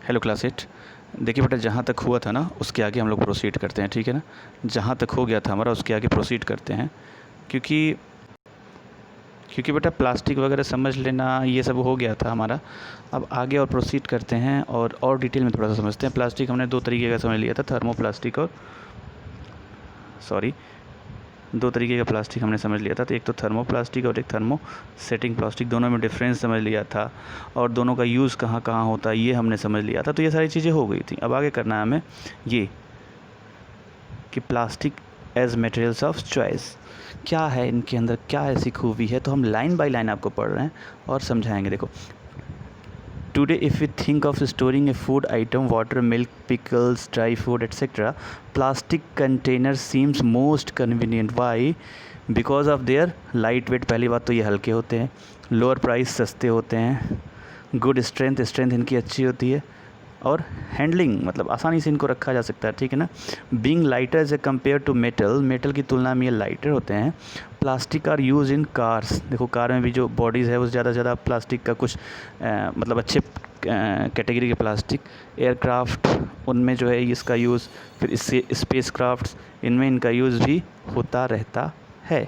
Hello class 8। देखिए बेटा, जहाँ तक हुआ था ना उसके आगे हम लोग प्रोसीड करते हैं, ठीक है ना। जहाँ तक हो गया था हमारा उसके आगे प्रोसीड करते हैं, क्योंकि क्योंकि बेटा प्लास्टिक वगैरह समझ लेना ये सब हो गया था हमारा। अब आगे और प्रोसीड करते हैं और डिटेल में थोड़ा सा समझते हैं। प्लास्टिक हमने दो तरीके का समझ लिया था, थर्मोप्लास्टिक और दो तरीके का प्लास्टिक हमने समझ लिया था। तो एक तो थर्मोप्लास्टिक और एक थर्मोसेटिंग प्लास्टिक, दोनों में डिफरेंस समझ लिया था और दोनों का यूज़ कहाँ कहाँ होता है ये हमने समझ लिया था। तो ये सारी चीज़ें हो गई थी। अब आगे करना है हमें ये कि plastic as materials of choice क्या है, इनके अंदर क्या ऐसी खूबी है। तो हम लाइन बाय लाइन आपको पढ़ रहे हैं और समझाएंगे। देखो, Today, if we think of storing a food item, water, milk, pickles, dry food, etc., plastic container seems most convenient. Why? Because of their light weight. पहली बात तो ये हल्के होते हैं, लोअर प्राइस, सस्ते होते हैं, गुड स्ट्रेंथ इनकी अच्छी होती है, और हैंडलिंग मतलब आसानी से इनको रखा जा सकता है, ठीक है ना। Being lighter as a compare to metal की तुलना में ये लाइटर होते हैं। Plastic are use in cars. देखो, कार में भी जो बॉडीज़ है वो ज़्यादा से ज़्यादा प्लास्टिक का कुछ मतलब अच्छे कैटेगरी के प्लास्टिक। एयरक्राफ्ट, उनमें जो है इसका यूज़, फिर इससे स्पेस क्राफ्ट्स, इनमें इनका यूज़ भी होता रहता है,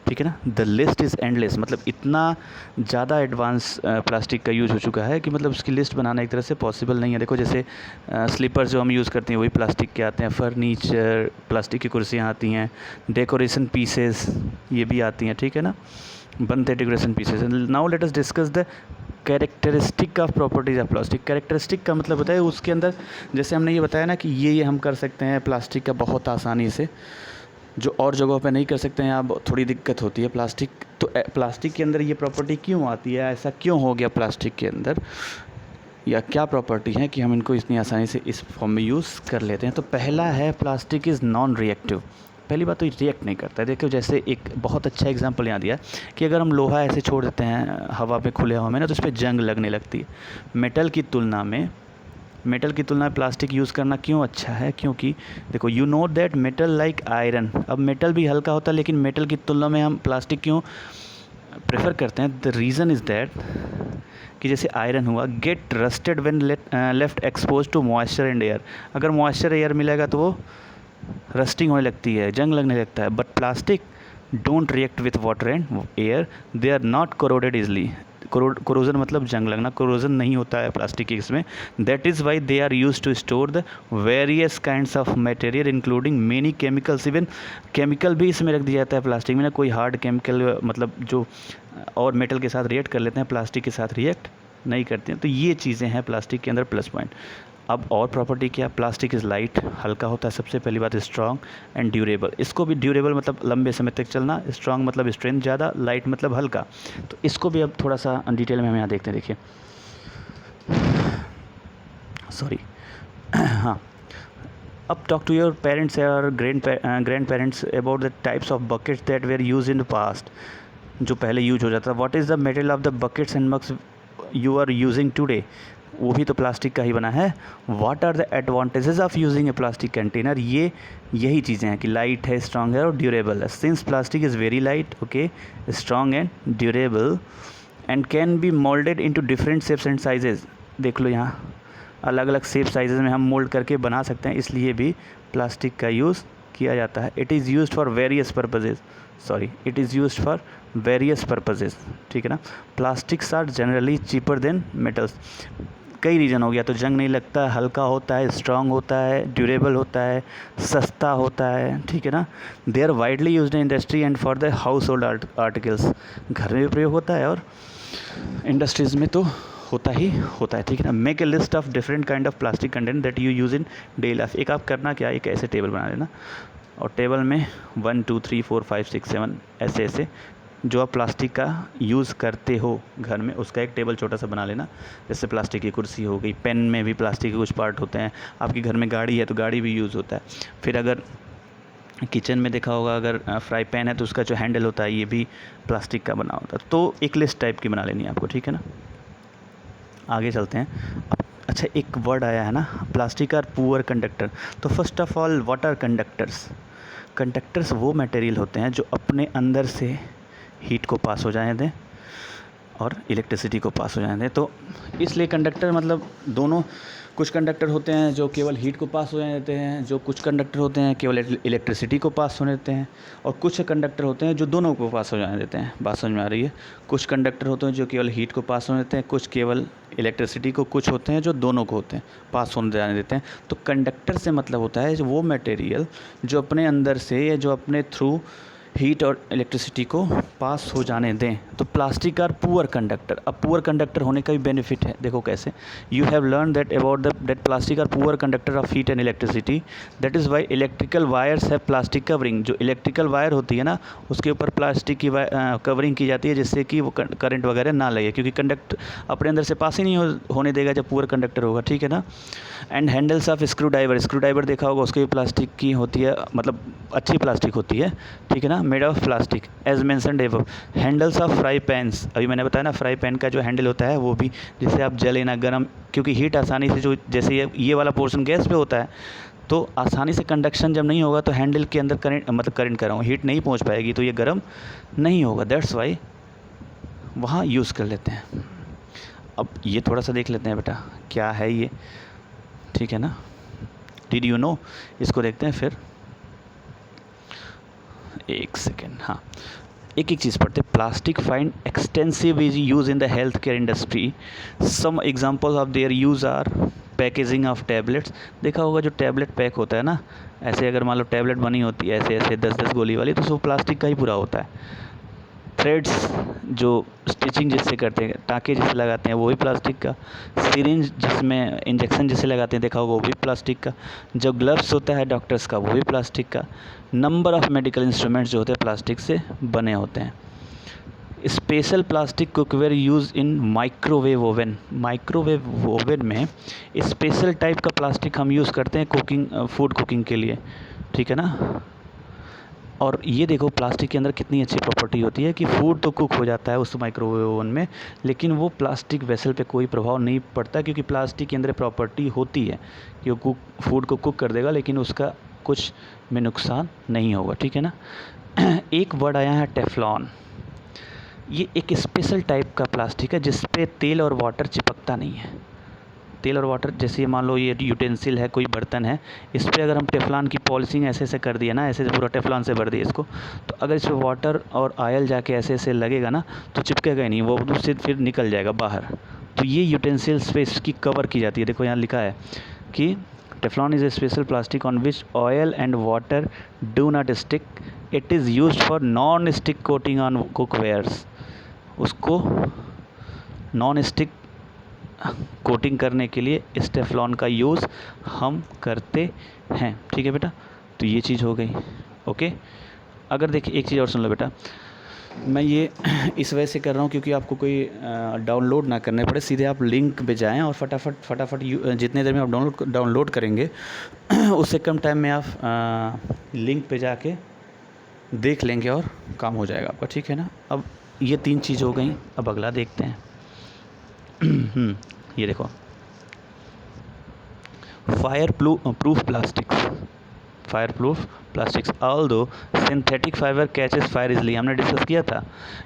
ठीक है ना। द लिस्ट इज़ एंडलेस, मतलब इतना ज़्यादा एडवांस प्लास्टिक का यूज़ हो चुका है कि मतलब उसकी लिस्ट बनाना एक तरह से पॉसिबल नहीं है। देखो, जैसे स्लीपर्स जो हम यूज़ करते हैं वही प्लास्टिक के आते हैं, फर्नीचर प्लास्टिक की कुर्सियाँ आती हैं, डेकोरेशन पीसेस ये भी आती हैं, ठीक है ना, बनते decoration pieces. Now let us discuss the characteristic of properties of plastic. Characteristic का मतलब होता है उसके अंदर, जैसे हमने ये बताया ना कि ये हम कर सकते हैं प्लास्टिक का बहुत आसानी से, जो और जगहों पे नहीं कर सकते हैं, अब थोड़ी दिक्कत होती है प्लास्टिक। तो प्लास्टिक के अंदर ये प्रॉपर्टी क्यों आती है, ऐसा क्यों हो गया प्लास्टिक के अंदर, या क्या प्रॉपर्टी है कि हम इनको इतनी आसानी से इस फॉर्म में यूज़ कर लेते हैं। तो पहला है, प्लास्टिक इज़ नॉन रिएक्टिव। पहली बात तो ये रिएक्ट नहीं करता है। देखो, जैसे एक बहुत अच्छा एग्जांपल यहाँ दिया कि अगर हम लोहा ऐसे छोड़ देते हैं हवा में, खुले हवा में ना, तो उस पर जंग लगने लगती है। मेटल की तुलना में प्लास्टिक यूज़ करना क्यों अच्छा है, क्योंकि देखो, you know that metal like iron. अब मेटल भी हल्का होता है, लेकिन मेटल की तुलना में हम प्लास्टिक क्यों प्रेफर करते हैं? द रीज़न इज़ दैट कि जैसे आयरन हुआ, get rusted when left expose to moisture and air. अगर मॉइस्चर एयर मिलेगा तो वो रस्टिंग होने लगती है, जंग लगने लगता है। But plastic don't react with water and air, they are not corroded easily. Corrosion मतलब जंग लगना, कोरोजन नहीं होता है प्लास्टिक के इसमें। That is why they are use to store the various kinds of material including many chemicals. Even chemical भी इसमें रख दिया जाता है प्लास्टिक में ना, कोई हार्ड केमिकल मतलब जो और मेटल के साथ रिएक्ट कर लेते हैं, प्लास्टिक के साथ रिएक्ट नहीं करते हैं। तो ये चीज़ें हैं प्लास्टिक के अंदर प्लस पॉइंट। अब और प्रॉपर्टी क्या? प्लास्टिक इज़ लाइट, हल्का होता है सबसे पहली बात, स्ट्रॉन्ग एंड ड्यूरेबल। इसको भी ड्यूरेबल मतलब लंबे समय तक चलना, स्ट्रॉन्ग मतलब स्ट्रेंथ ज़्यादा, लाइट मतलब हल्का। तो इसको भी अब थोड़ा सा डिटेल में हम यहाँ देखते हैं। देखिए, सॉरी हाँ, अब टॉक टू योर पेरेंट्स और grand parents about the types of buckets that were use in the past, जो पहले यूज हो जाता है। What is the material of the buckets and mugs you are using today? वो भी तो plastic का ही बना है। What are the advantages of using a plastic container? ये यही चीज़ें हैं कि लाइट है, स्ट्रॉन्ग है और ड्यूरेबल है। Since plastic is very light, okay, strong and durable and can be moulded into different shapes and sizes. देख लो, यहाँ अलग अलग शेप साइजेज़ में हम मोल्ड करके बना सकते हैं, इसलिए भी प्लास्टिक का यूज़ किया जाता है। It is used for various purposes, ठीक है ना। Plastics are generally cheaper than metals. कई रीज़न हो गया, तो जंग नहीं लगता, हल्का होता है, स्ट्रॉन्ग होता है, ड्यूरेबल होता है, सस्ता होता है, ठीक है ना। They are widely used in industry and for the household articles. घर में भी प्रयोग होता है और इंडस्ट्रीज़ में तो होता ही होता है, ठीक है ना। Make a list of different kind of plastic content that you use in daily life. एक आप करना क्या, एक ऐसे टेबल बना लेना और टेबल में 1 2 3 4 5 6 7 ऐसे जो आप प्लास्टिक का यूज़ करते हो घर में, उसका एक टेबल छोटा सा बना लेना। जैसे प्लास्टिक की कुर्सी हो गई, पेन में भी प्लास्टिक के कुछ पार्ट होते हैं, आपके घर में गाड़ी है तो गाड़ी भी यूज़ होता है। फिर अगर किचन में देखा होगा, अगर फ्राई पैन है तो उसका जो हैंडल होता है ये भी प्लास्टिक का बना होता है। तो एक लिस्ट टाइप की बना लेनी है आपको, ठीक है ना। आगे चलते हैं। अच्छा, एक वर्ड आया है ना, प्लास्टिक आर पुअर कंडक्टर। तो first of all, what are conductors? Conductors वो मटेरियल होते हैं जो अपने अंदर से हीट को पास हो जाने दें और इलेक्ट्रिसिटी को पास हो जाने दें। तो इसलिए कंडक्टर मतलब दोनों, कुछ कंडक्टर होते हैं जो केवल हीट को पास हो जाने देते हैं, जो कुछ कंडक्टर होते हैं केवल इलेक्ट्रिसिटी को पास होने देते हैं, और कुछ कंडक्टर होते हैं जो दोनों को पास हो जाने देते हैं। बात समझ में आ रही है? कुछ कंडक्टर होते हैं जो केवल हीट को पास होने देते हैं, कुछ केवल इलेक्ट्रिसिटी को, कुछ होते हैं जो दोनों को होते हैं पास होने जाने देते हैं। तो कंडक्टर से मतलब होता है वो मटेरियल जो अपने अंदर से या जो अपने थ्रू हीट और इलेक्ट्रिसिटी को पास हो जाने दें। तो प्लास्टिक आर पुअर कंडक्टर। अब पुअर कंडक्टर होने का भी बेनिफिट है, देखो कैसे। You have learn that about that plastic are poor conductor of heat and electricity, that is why electrical wires have plastic covering. जो इलेक्ट्रिकल वायर होती है ना, उसके ऊपर प्लास्टिक की कवरिंग की जाती है जिससे कि वो करंट वगैरह ना लगे, क्योंकि कंडक्ट अपने अंदर से पास ही नहीं होने देगा जब पुअर कंडक्टर होगा, ठीक है ना। And handles of screw driver देखा होगा, उसकी भी प्लास्टिक की होती है, मतलब अच्छी प्लास्टिक होती है, ठीक है ना, made of plastic as mentioned above. Handles of fry pans, अभी मैंने बताया ना, फ्राई पैन का जो हैंडल होता है वो भी, जिससे आप जले ना, गर्म, क्योंकि हीट आसानी से, जो जैसे ये वाला पोर्शन गैस पे होता है, तो आसानी से कंडक्शन जब नहीं होगा तो हैंडल के अंदर करंट, मतलब करंट कर रहा हूँ, हीट नहीं पहुँच पाएगी, तो ये गर्म नहीं होगा, दैट्स वाई वहाँ यूज़ कर लेते हैं। अब ये थोड़ा सा देख लेते हैं बेटा, क्या है ये, ठीक है ना। डिड यू नो, इसको देखते हैं फिर, एक सेकेंड, हाँ, एक एक चीज़ पढ़ते। Plastic find extensive is use in the health care industry. Some examples of their use are packaging of tablets. देखा होगा जो टैबलेट पैक होता है ना, ऐसे अगर मान लो टैबलेट बनी होती है ऐसे ऐसे 10-10 गोली वाली, तो वो प्लास्टिक का ही पूरा होता है। थ्रेड्स, जो स्टिचिंग जिससे करते हैं, टाँके जिससे लगाते हैं, वो भी प्लास्टिक का। सिरिंज जिसमें इंजेक्शन जिससे लगाते हैं, देखा होगा, वो भी प्लास्टिक का। जो ग्लव्स होता है डॉक्टर्स का, वो भी प्लास्टिक का। नंबर ऑफ़ मेडिकल इंस्ट्रूमेंट्स जो होते हैं प्लास्टिक से बने होते हैं। Special plastic cookware use in microwave oven. Microwave oven में स्पेशल टाइप का प्लास्टिक हम यूज़ करते हैं कुकिंग, फूड कुकिंग के लिए, ठीक है ना। और ये देखो प्लास्टिक के अंदर कितनी अच्छी प्रॉपर्टी होती है कि फूड तो कुक हो जाता है उस माइक्रोवेव ओवन में, लेकिन वो प्लास्टिक वेसल पे कोई प्रभाव नहीं पड़ता, क्योंकि प्लास्टिक के अंदर प्रॉपर्टी होती है कि वो फूड को कुक कर देगा, लेकिन उसका कुछ में नुकसान नहीं होगा, ठीक है ना। एक वर्ड आया है टेफ्लॉन। ये एक स्पेशल टाइप का प्लास्टिक है जिस पे तेल और वाटर चिपकता नहीं है। तेल और वाटर, जैसे मान लो ये यूटेंसिल है, कोई बर्तन है, इस पर अगर हम टेफ्लॉन की पॉलिशिंग ऐसे ऐसे कर दिया ना, ऐसे ऐसे पूरा टेफ्लॉन से भर दिया इसको, तो अगर इस पर वाटर और ऑयल जाके ऐसे ऐसे लगेगा ना, तो चिपकेगा ही नहीं, वो उससे फिर निकल जाएगा बाहर। तो ये यूटेंसिल्स पे इसकी कवर की जाती है। देखो यहाँ लिखा है कि Teflon is a special plastic on which oil and water do not stick. It is used for non stick coating on cookwares. उसको नॉन स्टिक कोटिंग करने के लिए इस टेफ्लॉन का यूज़ हम करते हैं, ठीक है बेटा। तो ये चीज़ हो गई, ओके। अगर देखिए एक चीज़ और सुन लो बेटा, मैं ये इस वजह से कर रहा हूँ क्योंकि आपको कोई डाउनलोड ना करने पड़े, सीधे आप लिंक पे जाएं और फटाफट जितने देर में आप डाउनलोड करेंगे उससे कम टाइम में आप लिंक पे जाके देख लेंगे और काम हो जाएगा आपका, ठीक है ना। अब ये 3 चीज़ हो गई, अब अगला देखते हैं। ये देखो, fire proof plastics although synthetic fibre catches fire easily. हमने डिस्कस किया था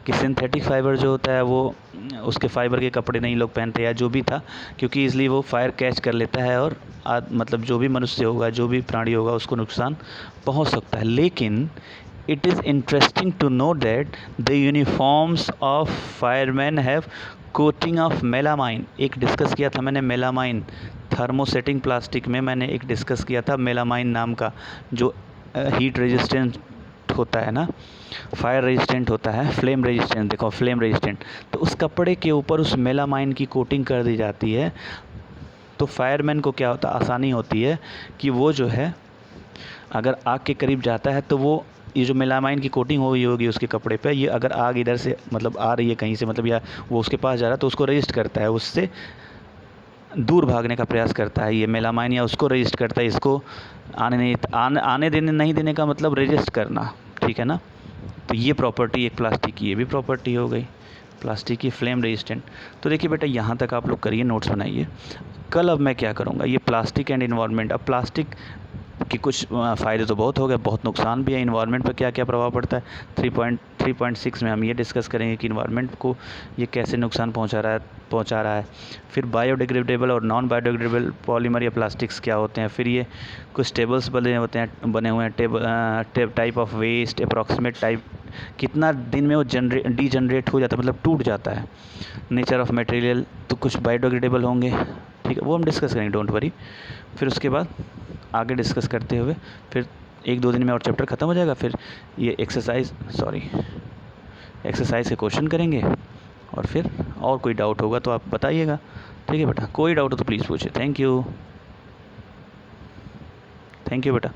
कि सिंथेटिक फाइबर जो होता है वो, उसके फाइबर के कपड़े नहीं लोग पहनते या जो भी था, क्योंकि इसलिए वो फायर कैच कर लेता है और मतलब जो भी मनुष्य होगा, जो भी प्राणी होगा, उसको नुकसान पहुंच सकता है। लेकिन it is interesting to know that the uniforms of fireman have coating of melamine. एक डिस्कस किया था मैंने मेलामाइन, थर्मोसेटिंग प्लास्टिक में मैंने एक डिस्कस किया था मेलामाइन नाम का, जो हीट रेजिस्टेंट होता है ना, फायर रेजिस्टेंट होता है, फ्लेम रेजिस्टेंट, देखो फ्लेम रेजिस्टेंट। तो उस कपड़े के ऊपर उस मेलामाइन की कोटिंग कर दी जाती है, तो फायरमैन को क्या होता है, आसानी होती है कि वो जो है अगर आग के करीब जाता है तो वो ये जो मेलामाइन की कोटिंग हुई होगी उसके कपड़े पे, ये अगर आग इधर से मतलब आ रही है कहीं से, मतलब या वो उसके पास जा रहा है, तो उसको रजिस्ट करता है, उससे दूर भागने का प्रयास करता है ये मेलामाइन, या उसको रजिस्ट करता है, इसको आने देने नहीं देने का मतलब रजिस्ट करना, ठीक है ना। तो ये प्रॉपर्टी एक प्लास्टिक की, ये भी प्रॉपर्टी हो गई प्लास्टिक की, फ्लेम रेजिस्टेंट। तो देखिए बेटा यहाँ तक आप लोग करिए, नोट्स बनाइए। कल अब मैं क्या करूँगा, ये प्लास्टिक एंड इन्वायरमेंट। अब प्लास्टिक कि कुछ फ़ायदे तो बहुत हो गए, बहुत नुकसान भी है। इन्वायरमेंट पर क्या क्या प्रभाव पड़ता है 3.6 में हम ये डिस्कस करेंगे कि इन्वायरमेंट को ये कैसे नुकसान पहुंचा रहा है। फिर बायोडिग्रेडेबल और नॉन बायोडिग्रेडेबल पॉलीमर या प्लास्टिक्स क्या होते हैं। फिर ये कुछ टेबल्स बने हुए हैं type of waste, approximate type, कितना दिन में वो डीजनरेट हो जाता है, मतलब टूट जाता है। नेचर ऑफ मटेरियल, तो कुछ बायोडिग्रेडेबल होंगे, ठीक है, वो हम डिस्कस करेंगे, डोंट वरी। फिर उसके बाद आगे डिस्कस करते हुए फिर 1-2 दिन में और चैप्टर ख़त्म हो जाएगा। फिर ये एक्सरसाइज के क्वेश्चन करेंगे। और फिर और कोई डाउट होगा तो आप बताइएगा, ठीक है बेटा। कोई डाउट हो तो प्लीज़ पूछिए। थैंक यू बेटा।